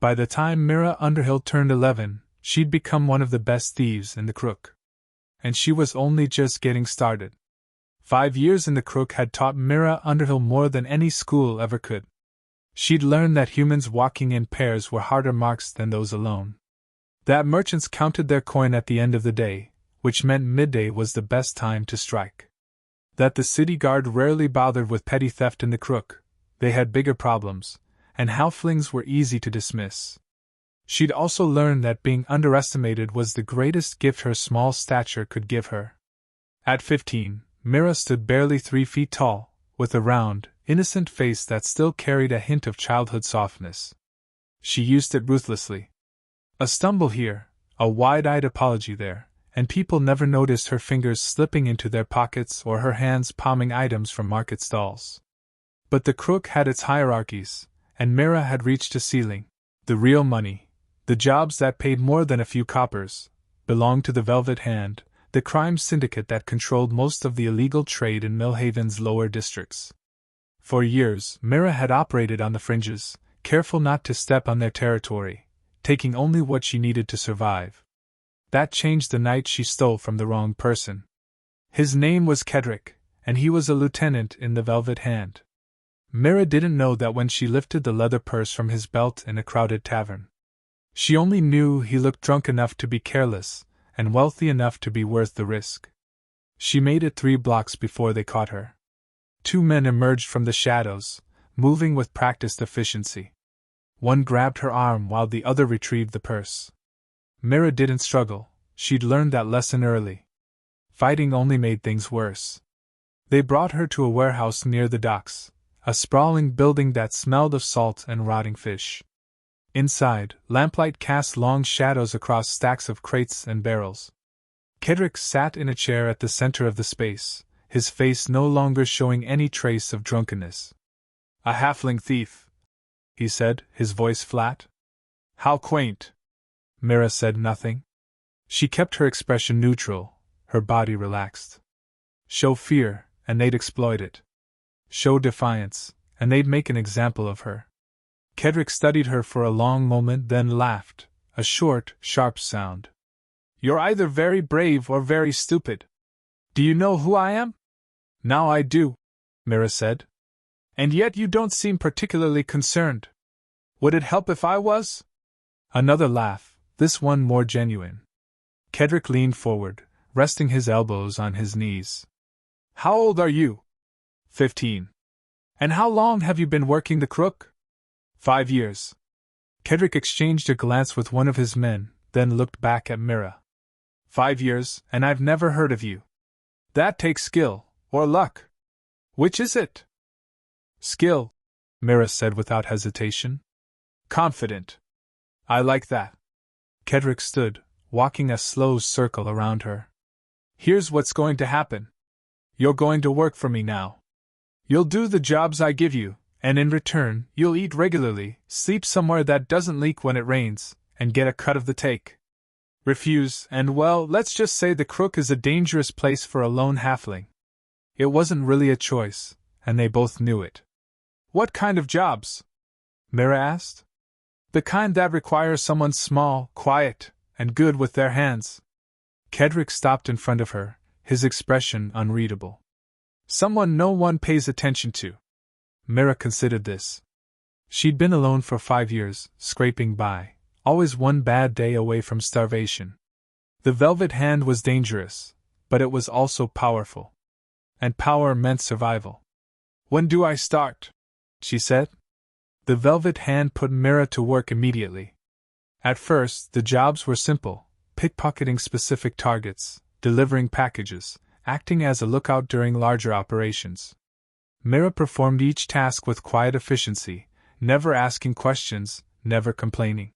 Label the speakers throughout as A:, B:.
A: By the time Mira Underhill turned 11, she'd become one of the best thieves in the Crook. And she was only just getting started. 5 years in the Crook had taught Mira Underhill more than any school ever could. She'd learned that humans walking in pairs were harder marks than those alone. That merchants counted their coin at the end of the day, which meant midday was the best time to strike. That the city guard rarely bothered with petty theft in the Crook. They had bigger problems, and halflings were easy to dismiss. She'd also learned that being underestimated was the greatest gift her small stature could give her. At 15, Mira stood barely 3 feet tall, with a round, innocent face that still carried a hint of childhood softness. She used it ruthlessly. A stumble here, a wide-eyed apology there, and people never noticed her fingers slipping into their pockets or her hands palming items from market stalls. But the Crook had its hierarchies, and Mira had reached a ceiling. The real money, the jobs that paid more than a few coppers, belonged to the Velvet Hand, the crime syndicate that controlled most of the illegal trade in Millhaven's lower districts. For years, Mira had operated on the fringes, careful not to step on their territory, taking only what she needed to survive. That changed the night she stole from the wrong person. His name was Kedrick, and he was a lieutenant in the Velvet Hand. Mira didn't know that when she lifted the leather purse from his belt in a crowded tavern. She only knew he looked drunk enough to be careless, and wealthy enough to be worth the risk. She made it 3 blocks before they caught her. 2 men emerged from the shadows, moving with practiced efficiency. One grabbed her arm while the other retrieved the purse. Mira didn't struggle, she'd learned that lesson early. Fighting only made things worse. They brought her to a warehouse near the docks, a sprawling building that smelled of salt and rotting fish. Inside, lamplight cast long shadows across stacks of crates and barrels. Kedrick sat in a chair at the center of the space, his face no longer showing any trace of drunkenness. "A halfling thief," he said, his voice flat. "How quaint." Mira said nothing. She kept her expression neutral, her body relaxed. Show fear, and they'd exploit it. Show defiance, and they'd make an example of her. Kedrick studied her for a long moment, then laughed, a short, sharp sound. "You're either very brave or very stupid. Do you know who I am?" "Now I do," Mira said. "And yet you don't seem particularly concerned. Would it help if I was?" Another laugh, this one more genuine. Kedrick leaned forward, resting his elbows on his knees. "How old are you?" 15. "And how long have you been working the Crook?" 5 years. Kedrick exchanged a glance with one of his men, then looked back at Mira. 5 years, and I've never heard of you. That takes skill, or luck. Which is it?" "Skill," Mira said without hesitation. "Confident. I like that." Kedrick stood, walking a slow circle around her. "Here's what's going to happen. You're going to work for me now. You'll do the jobs I give you, and in return, you'll eat regularly, sleep somewhere that doesn't leak when it rains, and get a cut of the take. Refuse, and well, let's just say the Crook is a dangerous place for a lone halfling." It wasn't really a choice, and they both knew it. "What kind of jobs?" Mira asked. "The kind that require someone small, quiet, and good with their hands." Kedrick stopped in front of her, his expression unreadable. "Someone no one pays attention to." Mira considered this. She'd been alone for 5 years, scraping by, always one bad day away from starvation. The Velvet Hand was dangerous, but it was also powerful. And power meant survival. "When do I start?" she said. The Velvet Hand put Mira to work immediately. At first, the jobs were simple: pickpocketing specific targets, delivering packages, acting as a lookout during larger operations. Mira performed each task with quiet efficiency, never asking questions, never complaining.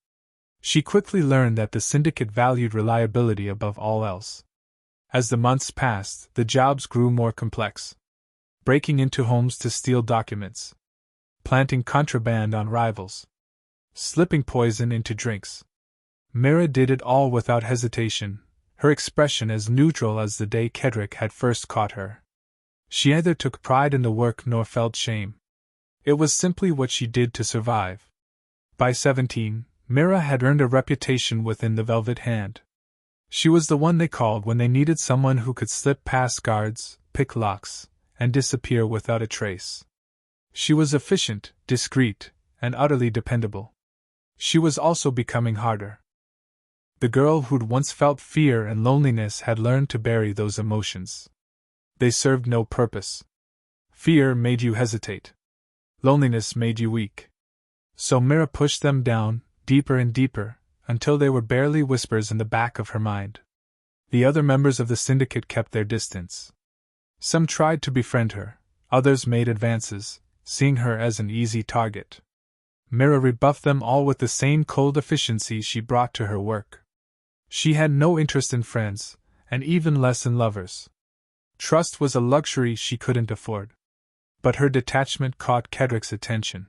A: She quickly learned that the Syndicate valued reliability above all else. As the months passed, the jobs grew more complex. Breaking into homes to steal documents. Planting contraband on rivals. Slipping poison into drinks. Mira did it all without hesitation, her expression as neutral as the day Kedrick had first caught her. She neither took pride in the work nor felt shame. It was simply what she did to survive. By 17, Mira had earned a reputation within the Velvet Hand. She was the one they called when they needed someone who could slip past guards, pick locks, and disappear without a trace. She was efficient, discreet, and utterly dependable. She was also becoming harder. The girl who'd once felt fear and loneliness had learned to bury those emotions. They served no purpose. Fear made you hesitate. Loneliness made you weak. So Mira pushed them down, deeper and deeper, until they were barely whispers in the back of her mind. The other members of the Syndicate kept their distance. Some tried to befriend her, others made advances, seeing her as an easy target. Mira rebuffed them all with the same cold efficiency she brought to her work. She had no interest in friends, and even less in lovers. Trust was a luxury she couldn't afford. But her detachment caught Kedrick's attention.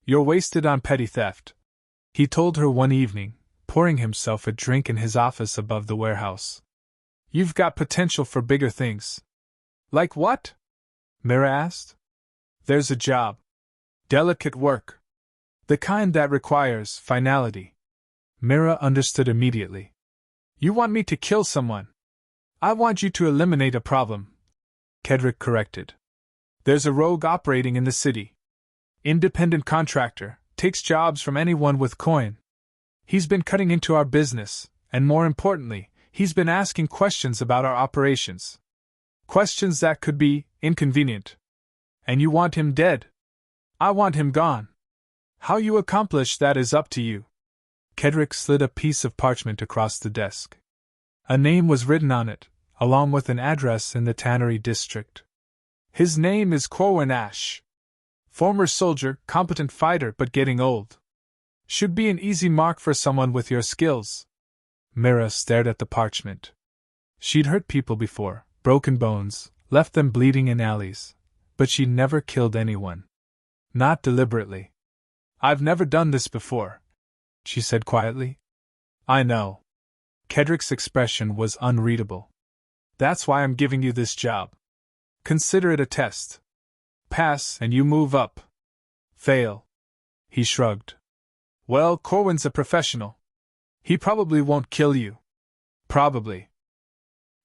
A: "You're wasted on petty theft," he told her one evening, pouring himself a drink in his office above the warehouse. "You've got potential for bigger things." "Like what?" Mira asked. "There's a job. Delicate work. The kind that requires finality." Mira understood immediately. "You want me to kill someone?" "I want you to eliminate a problem," Kedrick corrected. "There's a rogue operating in the city. Independent contractor, takes jobs from anyone with coin. He's been cutting into our business, and more importantly, he's been asking questions about our operations. Questions that could be inconvenient. And you want him dead? I want him gone. How you accomplish that is up to you." Kedrick slid a piece of parchment across the desk. A name was written on it, along with an address in the Tannery district. "His name is Corwin Ash. Former soldier, competent fighter but getting old. Should be an easy mark for someone with your skills." Mira stared at the parchment. She'd hurt people before, broken bones, left them bleeding in alleys, but she'd never killed anyone. Not deliberately. "I've never done this before," she said quietly. "I know." Kedrick's expression was unreadable. "That's why I'm giving you this job. Consider it a test. Pass and you move up. Fail." He shrugged. "Well, Corwin's a professional. He probably won't kill you." "Probably."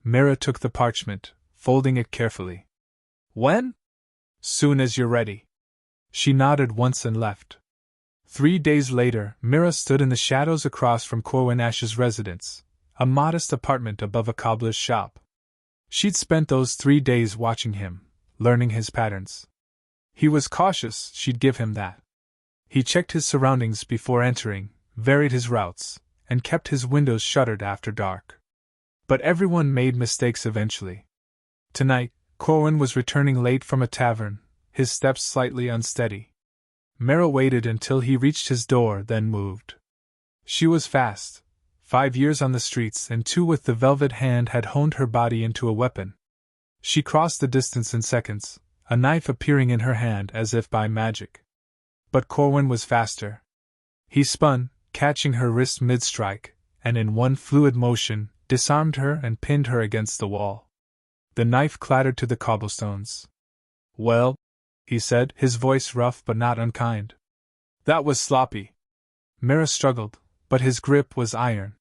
A: Mira took the parchment, folding it carefully. "When?" "Soon as you're ready." She nodded once and left. 3 days later, Mira stood in the shadows across from Corwin Ash's residence, a modest apartment above a cobbler's shop. She'd spent those 3 days watching him, learning his patterns. He was cautious, she'd give him that. He checked his surroundings before entering, varied his routes, and kept his windows shuttered after dark. But everyone made mistakes eventually. Tonight, Corwin was returning late from a tavern, his steps slightly unsteady. Mira waited until he reached his door, then moved. She was fast. 5 years on the streets and 2 with the Velvet Hand had honed her body into a weapon. She crossed the distance in seconds, a knife appearing in her hand as if by magic. But Corwin was faster. He spun, catching her wrist mid-strike, and in one fluid motion, disarmed her and pinned her against the wall. The knife clattered to the cobblestones. "Well," he said, his voice rough but not unkind. "That was sloppy." Mira struggled, but his grip was iron.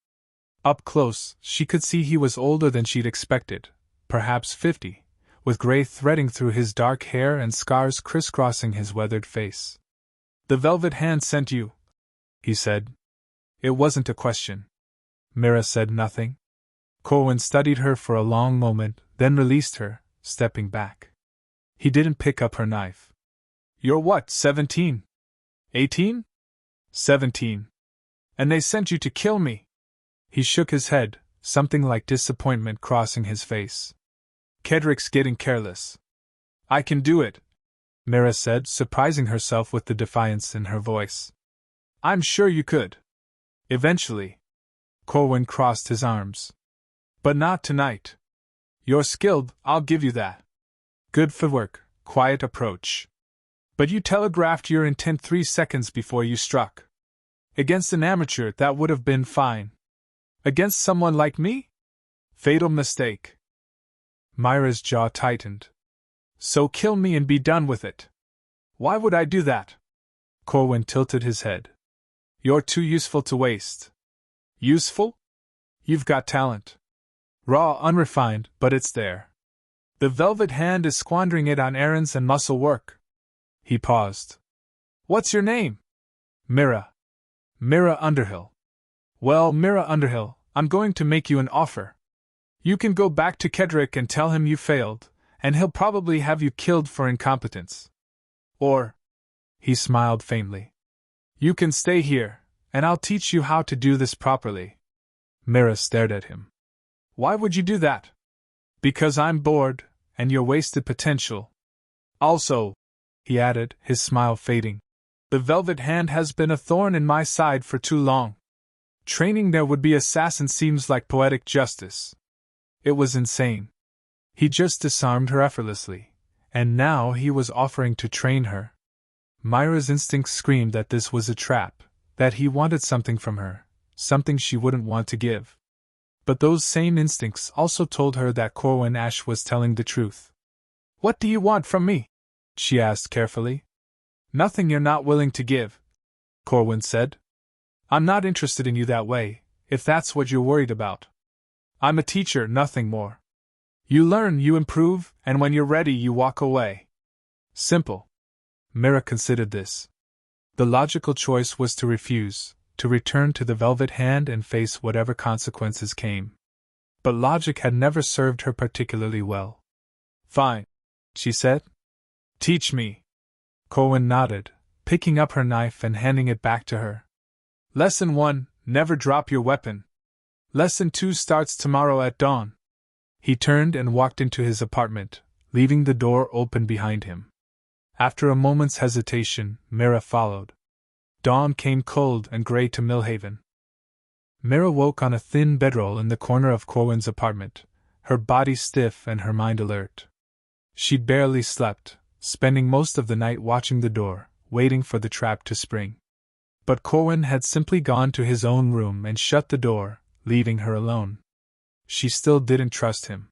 A: Up close, she could see he was older than she'd expected, perhaps 50, with gray threading through his dark hair and scars crisscrossing his weathered face. "The Velvet Hand sent you," he said. It wasn't a question. Mira said nothing. Corwin studied her for a long moment, then released her, stepping back. He didn't pick up her knife. "You're what, 17? 18? 17. And they sent you to kill me?" He shook his head, something like disappointment crossing his face. "Kedrick's getting careless." "I can do it," Mira said, surprising herself with the defiance in her voice. "I'm sure you could. Eventually." Corwin crossed his arms. "But not tonight. You're skilled, I'll give you that. Good footwork, quiet approach. But you telegraphed your intent 3 seconds before you struck. Against an amateur, that would have been fine. Against someone like me? Fatal mistake." Mira's jaw tightened. "So kill me and be done with it." "Why would I do that?" Corwin tilted his head. You're too useful to waste. Useful? You've got talent. Raw, unrefined, but it's there. The Velvet Hand is squandering it on errands and muscle work. He paused. What's your name? Mira. Mira Underhill. Well, Mira Underhill, I'm going to make you an offer. You can go back to Kedrick and tell him you failed, and he'll probably have you killed for incompetence. Or, he smiled faintly, you can stay here, and I'll teach you how to do this properly. Mira stared at him. Why would you do that? Because I'm bored, and you're wasted potential. Also, he added, his smile fading, the Velvet Hand has been a thorn in my side for too long. Training there would be assassin seems like poetic justice. It was insane. He just disarmed her effortlessly, and now he was offering to train her. Mira's instincts screamed that this was a trap, that he wanted something from her, something she wouldn't want to give. But those same instincts also told her that Corwin Ash was telling the truth. What do you want from me? She asked carefully. Nothing you're not willing to give, Corwin said. I'm not interested in you that way, if that's what you're worried about. I'm a teacher, nothing more. You learn, you improve, and when you're ready you walk away. Simple. Mira considered this. The logical choice was to refuse, to return to the Velvet Hand and face whatever consequences came. But logic had never served her particularly well. Fine, she said. Teach me. Corwin nodded, picking up her knife and handing it back to her. Lesson 1, never drop your weapon. Lesson 2 starts tomorrow at dawn. He turned and walked into his apartment, leaving the door open behind him. After a moment's hesitation, Mira followed. Dawn came cold and gray to Millhaven. Mira woke on a thin bedroll in the corner of Corwin's apartment, her body stiff and her mind alert. She barely slept, spending most of the night watching the door, waiting for the trap to spring. But Corwin had simply gone to his own room and shut the door, leaving her alone. She still didn't trust him.